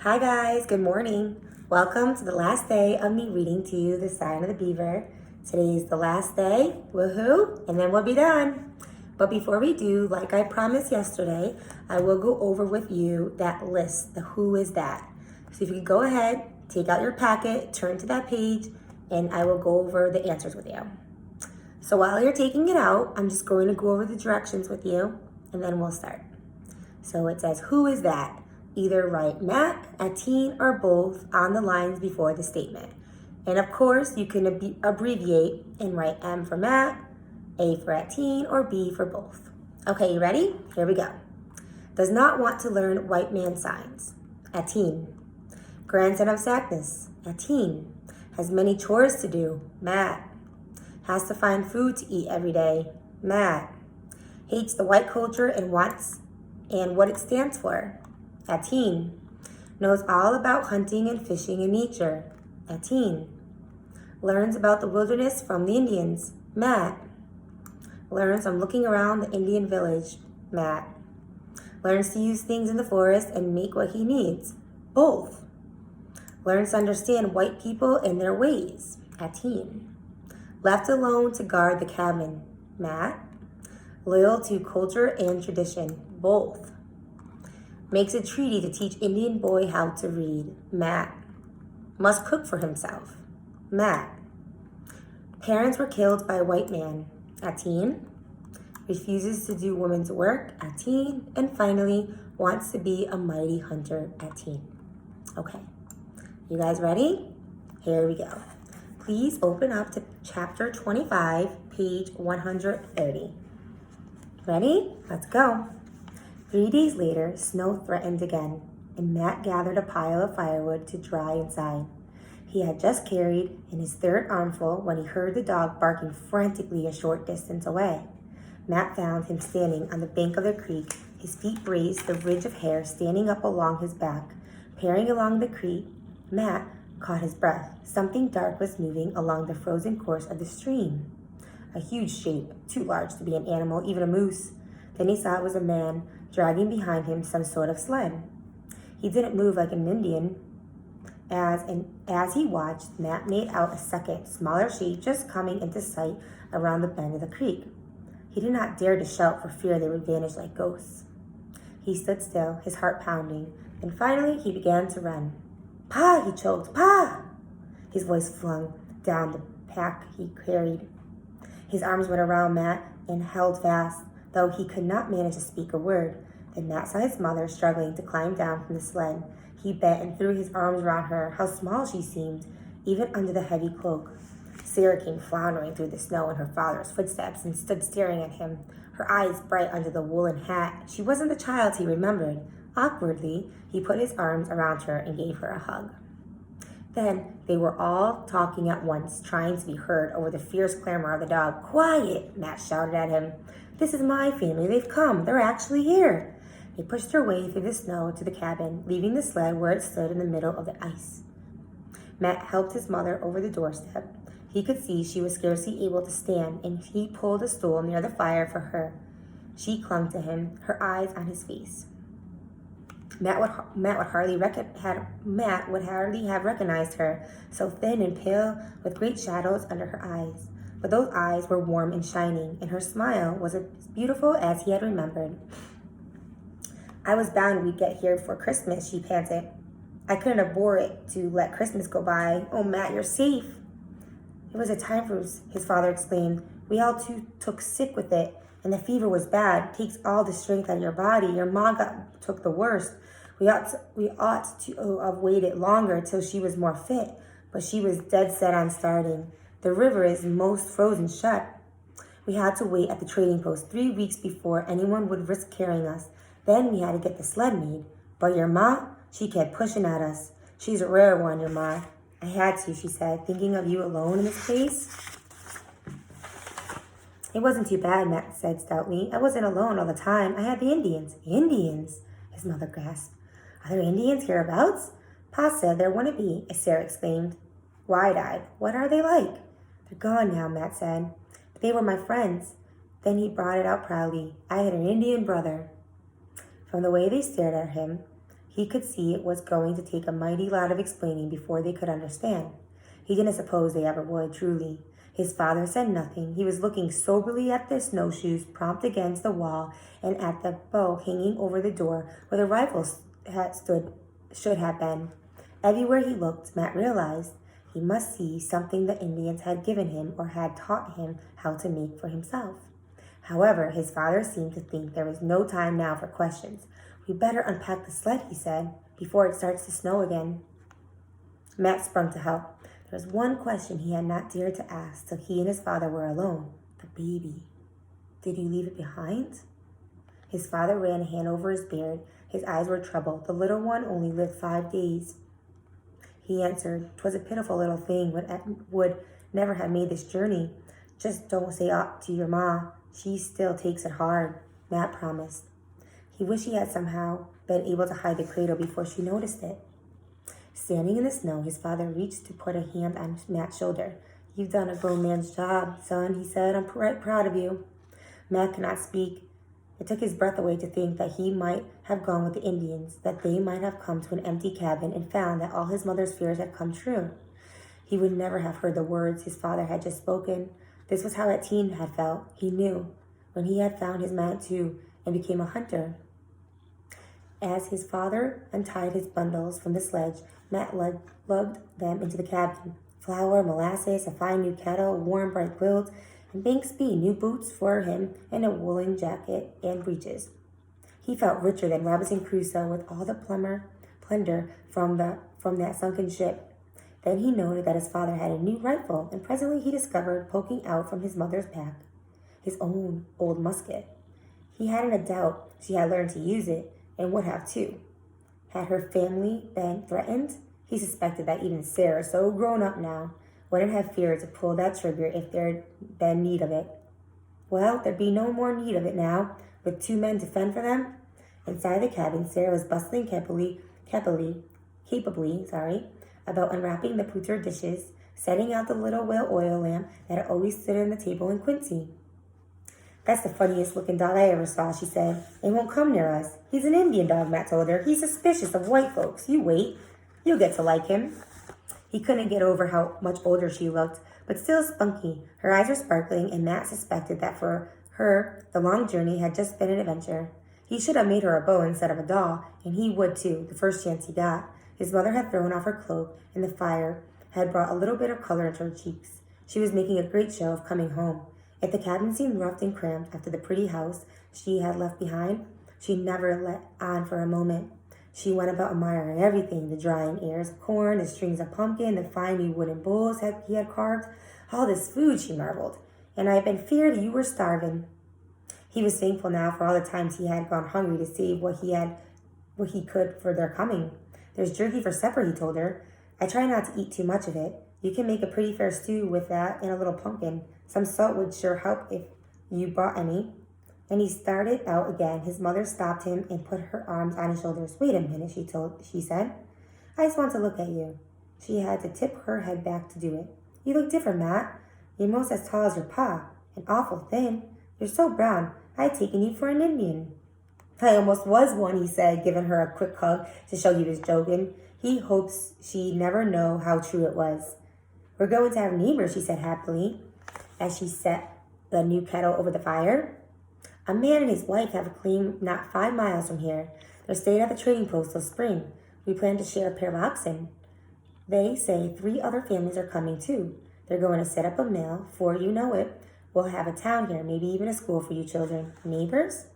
Hi guys, good morning. Welcome to the last day of me reading to you the sign of the beaver. Today is the last day, woohoo, and then we'll be done. But before we do, like I promised yesterday, I will go over with you that list, the who is that. So if you could go ahead, take out your packet, turn to that page, and I will go over the answers with you. So while you're taking it out, I'm just going to go over the directions with you, and then we'll start. So it says, who is that? Either write Matt, a teen, or both on the lines before the statement. And of course, you can abbreviate and write M for Matt, A for at teen, or B for both. Okay, you ready? Here we go. Does not want to learn white man signs. At teen. Grandson of sadness. At teen. Has many chores to do. Matt. Has to find food to eat every day. Matt. Hates the white culture and wants and what it stands for. At teen. Knows all about hunting and fishing in nature. At teen. Learns about the wilderness from the Indians. Matt. Learns from looking around the Indian village. Matt. Learns to use things in the forest and make what he needs. Both. Learns to understand white people and their ways. At teen. Left alone to guard the cabin. Matt. Loyal to culture and tradition. Both. Makes a treaty to teach Indian boy how to read. Matt. Must cook for himself. Matt. Parents were killed by a white man. At teen. Refuses to do women's work. At teen. And finally, wants to be a mighty hunter. At teen. Okay. You guys ready? Here we go. Please open up to chapter 25, page 130. Ready? Let's go. 3 days later, snow threatened again, and Matt gathered a pile of firewood to dry inside. He had just carried in his third armful when he heard the dog barking frantically a short distance away. Matt found him standing on the bank of the creek, his feet braced, the ridge of hair standing up along his back. Peering along the creek, Matt caught his breath. Something dark was moving along the frozen course of the stream. A huge shape, too large to be an animal, even a moose. Then he saw it was a man, dragging behind him some sort of sled. He didn't move like an Indian. As he watched, Matt made out a second, smaller shape just coming into sight around the bend of the creek. He did not dare to shout for fear they would vanish like ghosts. He stood still, his heart pounding, and finally he began to run. "Pa!" he choked. "Pa!" His voice flung down the pack he carried. His arms went around Matt and held fast, though he could not manage to speak a word. Then Matt saw his mother struggling to climb down from the sled. He bent and threw his arms around her. How small she seemed, even under the heavy cloak. Sarah came floundering through the snow in her father's footsteps and stood staring at him, her eyes bright under the woolen hat. She wasn't the child he remembered. Awkwardly, he put his arms around her and gave her a hug. Then they were all talking at once, trying to be heard over the fierce clamor of the dog. "Quiet!" Matt shouted at him. "This is my family. They've come. They're actually here." They pushed their way through the snow to the cabin, leaving the sled where it stood in the middle of the ice. Matt helped his mother over the doorstep. He could see she was scarcely able to stand, and he pulled a stool near the fire for her. She clung to him, her eyes on his face. Matt would hardly have recognized her, so thin and pale, with great shadows under her eyes. But those eyes were warm and shining, and her smile was as beautiful as he had remembered. "I was bound we'd get here for Christmas," she panted. "I couldn't have bore it to let Christmas go by. Oh, Matt, you're safe." "It was a typhus," his father explained. "We all took sick with it, and the fever was bad. It takes all the strength out of your body. Your mom took the worst. We ought to have waited longer till she was more fit, but she was dead set on starting. The river is most frozen shut. We had to wait at the trading post 3 weeks before anyone would risk carrying us. Then we had to get the sled made. But your ma, she kept pushing at us. She's a rare one, your ma." "I had to," she said, "thinking of you alone in this place." "It wasn't too bad," Matt said stoutly. "I wasn't alone all the time. I had the Indians." "Indians?" his mother gasped. "Are there Indians hereabouts?" "Pa said there wouldn't be," Sarah exclaimed, wide-eyed. "What are they like?" "They're gone now," Matt said. "But they were my friends." Then he brought it out proudly. "I had an Indian brother." From the way they stared at him, He could see it was going to take a mighty lot of explaining before they could understand. He didn't suppose they ever would, truly. His father said nothing. He was looking soberly at the snowshoes propped against the wall and at the bow hanging over the door where the rifle should have been. Everywhere he looked, Matt realized he must see something the Indians had given him or had taught him how to make for himself. However, his father seemed to think there was no time now for questions. "We better unpack the sled," he said, "before it starts to snow again." Matt sprung to help. There was one question he had not dared to ask till he and his father were alone. The baby. "Did you leave it behind?" His father ran a hand over his beard. His eyes were troubled. The little one only lived 5 days. He answered, "'Twas a pitiful little thing, would never have made this journey. Just don't say aught to your ma. She still takes it hard," Matt promised. He wished he had somehow been able to hide the cradle before she noticed it. Standing in the snow, his father reached to put a hand on Matt's shoulder. "You've done a grown man's job, son," he said. "I'm right proud of you." Matt could not speak. It took his breath away to think that he might have gone with the Indians, that they might have come to an empty cabin and found that all his mother's fears had come true. He would never have heard the words his father had just spoken. This was how Etienne had felt, he knew, when he had found his Manitou and became a hunter. As his father untied his bundles from the sledge, Matt lugged them into the cabin. Flour, molasses, a fine new kettle, warm, bright quilts, and Banksby new boots for him and a woolen jacket and breeches. He felt richer than Robinson Crusoe with all the plunder from that sunken ship. Then he noted that his father had a new rifle, and presently he discovered poking out from his mother's pack his own old musket. He hadn't a doubt she had learned to use it, and would have too. Had her family been threatened? He suspected that even Sarah, so grown up now, wouldn't have feared to pull that trigger if there'd been need of it. Well, there'd be no more need of it now, with 2 men to fend for them. Inside the cabin, Sarah was bustling capably, about unwrapping the pewter dishes, setting out the little whale oil lamp that had always stood on the table in Quincy. "That's the funniest looking dog I ever saw," she said. "He won't come near us. He's an Indian dog," Matt told her. "He's suspicious of white folks. You wait. You'll get to like him." He couldn't get over how much older she looked, but still spunky. Her eyes were sparkling, and Matt suspected that for her, the long journey had just been an adventure. He should have made her a bow instead of a doll, and he would too, the first chance he got. His mother had thrown off her cloak, and the fire had brought a little bit of color into her cheeks. She was making a great show of coming home. If the cabin seemed rough and cramped after the pretty house she had left behind, she never let on for a moment. She went about admiring everything, the drying ears of corn, the strings of pumpkin, the fine new wooden bowls he had carved. "All this food," she marveled, "and I had been feared you were starving." He was thankful now for all the times he had gone hungry to save what he could for their coming. "There's jerky for supper," he told her. "I try not to eat too much of it. You can make a pretty fair stew with that and a little pumpkin. Some salt would sure help if you brought any." And he started out again. His mother stopped him and put her arms on his shoulders. "Wait a minute," she said. "I just want to look at you." She had to tip her head back to do it. "You look different, Matt. You're most as tall as your pa, and awful thin. You're so brown, I'd taken you for an Indian." "I almost was one," he said, giving her a quick hug to show he was joking. He hopes she'd never know how true it was. "We're going to have neighbors," she said happily, as she set the new kettle over the fire. "A man and his wife have a claim not 5 miles from here. They're staying at the trading post till spring. We plan to share a pair of oxen. They say 3 other families are coming too. They're going to set up a mill. Before you know it, we'll have a town here, maybe even a school for you children." Neighbors?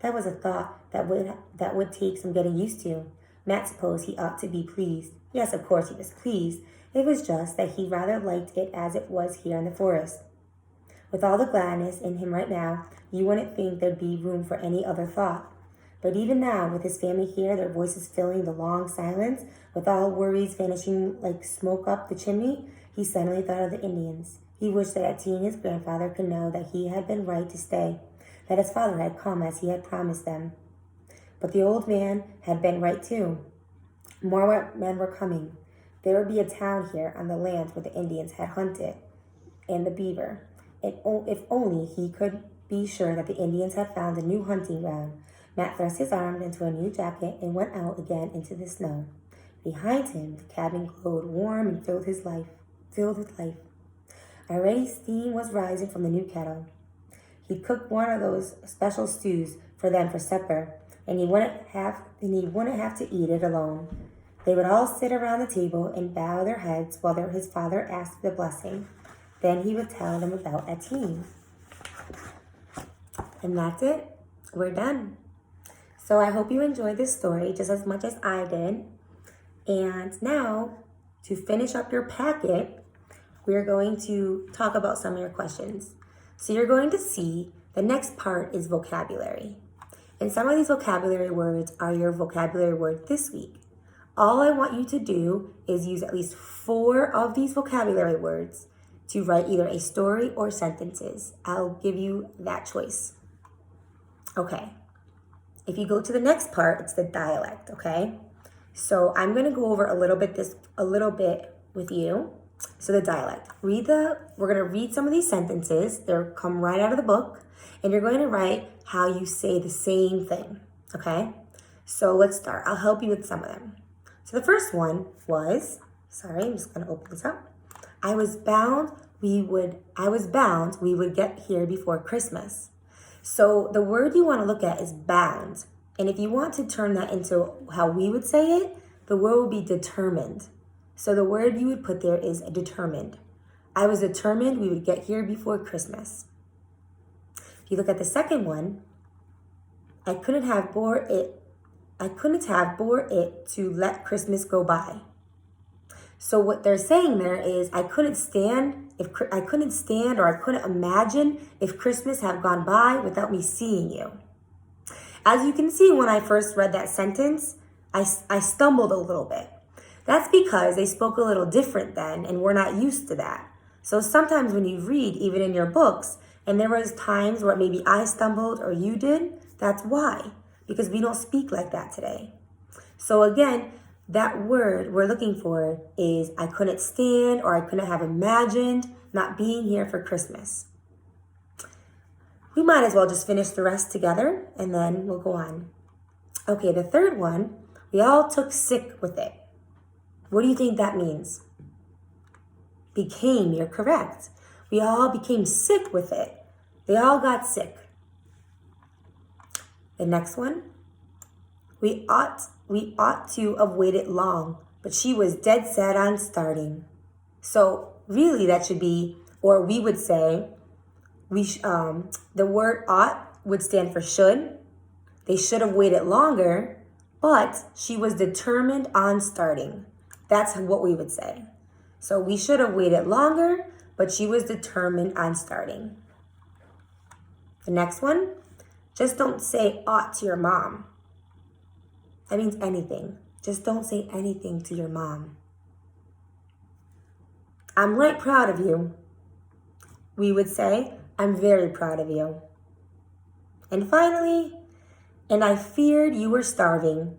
That was a thought that would take some getting used to. Matt supposed he ought to be pleased. Yes, of course he was pleased. It was just that he rather liked it as it was here in the forest. With all the gladness in him right now, you wouldn't think there'd be room for any other thought. But even now, with his family here, their voices filling the long silence, with all worries vanishing like smoke up the chimney, he suddenly thought of the Indians. He wished that Etienne, his grandfather, could know that he had been right to stay, that his father had come as he had promised them. But the old man had been right too. More men were coming. There would be a town here on the lands where the Indians had hunted, and the Beaver. If only he could be sure that the Indians had found a new hunting ground. Matt thrust his arms into a new jacket and went out again into the snow. Behind him, the cabin glowed warm and filled with life. Already steam was rising from the new kettle. He'd cooked one of those special stews for them for supper, and he wouldn't have to eat it alone. They would all sit around the table and bow their heads while his father asked the blessing. Then he would tell them about a team. And that's it. We're done. So I hope you enjoyed this story just as much as I did. And now, to finish up your packet, we're going to talk about some of your questions. So you're going to see the next part is vocabulary. And some of these vocabulary words are your vocabulary word this week. All I want you to do is use at least 4 of these vocabulary words to write either a story or sentences. I'll give you that choice. Okay. If you go to the next part, it's the dialect, okay? So I'm going to go over a little bit with you. So the dialect. We're going to read some of these sentences. They'll come right out of the book. And you're going to write how you say the same thing, okay? So let's start. I'll help you with some of them. So the first one was, I'm just going to open this up. I was bound we would get here before Christmas. So the word you want to look at is bound. And if you want to turn that into how we would say it, the word would be determined. So the word you would put there is determined. I was determined we would get here before Christmas. If you look at the second one, I couldn't have bore it to let Christmas go by. So what they're saying there is I couldn't stand or I couldn't imagine if Christmas had gone by without me seeing you. As you can see, when I first read that sentence, I stumbled a little bit. That's because they spoke a little different then, and we're not used to that. So sometimes when you read, even in your books, and there was times where maybe I stumbled or you did, that's why. Because we don't speak like that today. So again, that word we're looking for is I couldn't stand or I couldn't have imagined not being here for Christmas. We might as well just finish the rest together and then we'll go on. Okay, the third one, we all took sick with it. What do you think that means? You're correct. We all became sick with it. They all got sick. The next one, we ought to have waited long, but she was dead set on starting. So really that should be, or we would say, the word ought would stand for should. They should have waited longer, but she was determined on starting. That's what we would say. So we should have waited longer, but she was determined on starting. The next one, just don't say ought to your mom. That means anything. Just don't say anything to your mom. I'm right proud of you. We would say, I'm very proud of you. And finally, and I feared you were starving.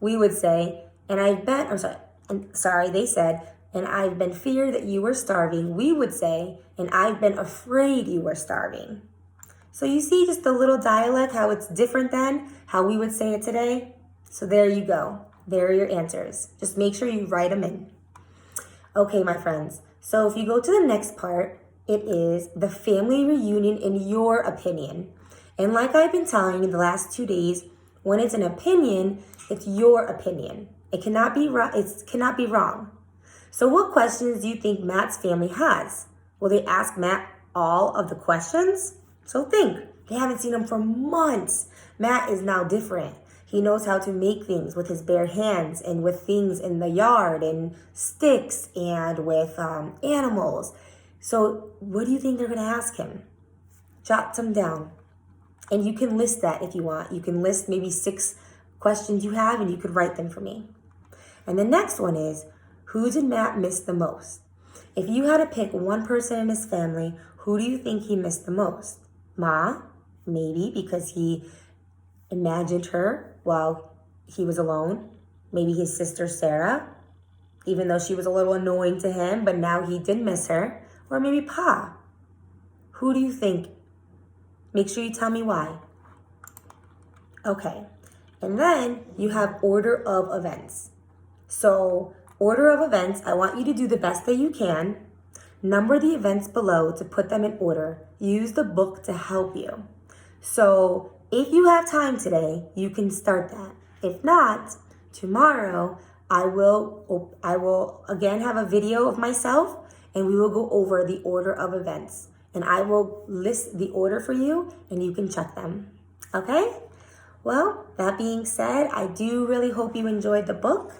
We would say, they said, and I've been feared that you were starving. We would say, and I've been afraid you were starving. So you see just the little dialect, how it's different than how we would say it today. So there you go. There are your answers. Just make sure you write them in. Okay, my friends. So if you go to the next part, it is the family reunion in your opinion. And like I've been telling you the last 2 days, when it's an opinion, it's your opinion. It cannot be wrong. So what questions do you think Matt's family has? Will they ask Matt all of the questions? So think. They haven't seen him for months. Matt is now different. He knows how to make things with his bare hands and with things in the yard and sticks and with animals. So what do you think they're going to ask him? Jot them down. And you can list that if you want. You can list maybe 6 questions you have and you could write them for me. And the next one is, who did Matt miss the most? If you had to pick one person in his family, who do you think he missed the most? Ma, maybe because he imagined her while he was alone. Maybe his sister Sarah, even though she was a little annoying to him, but now he did miss her. Or maybe Pa. Who do you think? Make sure you tell me why. Okay. And then you have order of events. So order of events, I want you to do the best that you can. Number the events below to put them in order. Use the book to help you. So if you have time today, you can start that. If not, tomorrow I will again have a video of myself and we will go over the order of events. And I will list the order for you and you can check them. Okay? Well, that being said, I do really hope you enjoyed the book.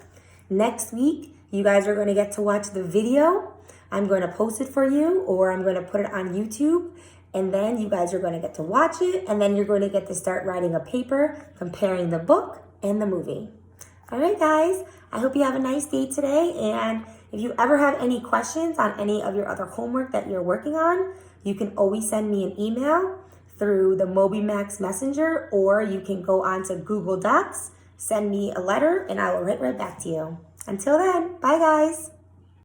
Next week, you guys are going to get to watch the video. I'm going to post it for you, or I'm going to put it on YouTube. And then you guys are going to get to watch it. And then you're going to get to start writing a paper comparing the book and the movie. All right, guys. I hope you have a nice day today. And if you ever have any questions on any of your other homework that you're working on, you can always send me an email through the MobiMax Messenger, or you can go on to Google Docs, send me a letter, and I will write right back to you. Until then, bye guys.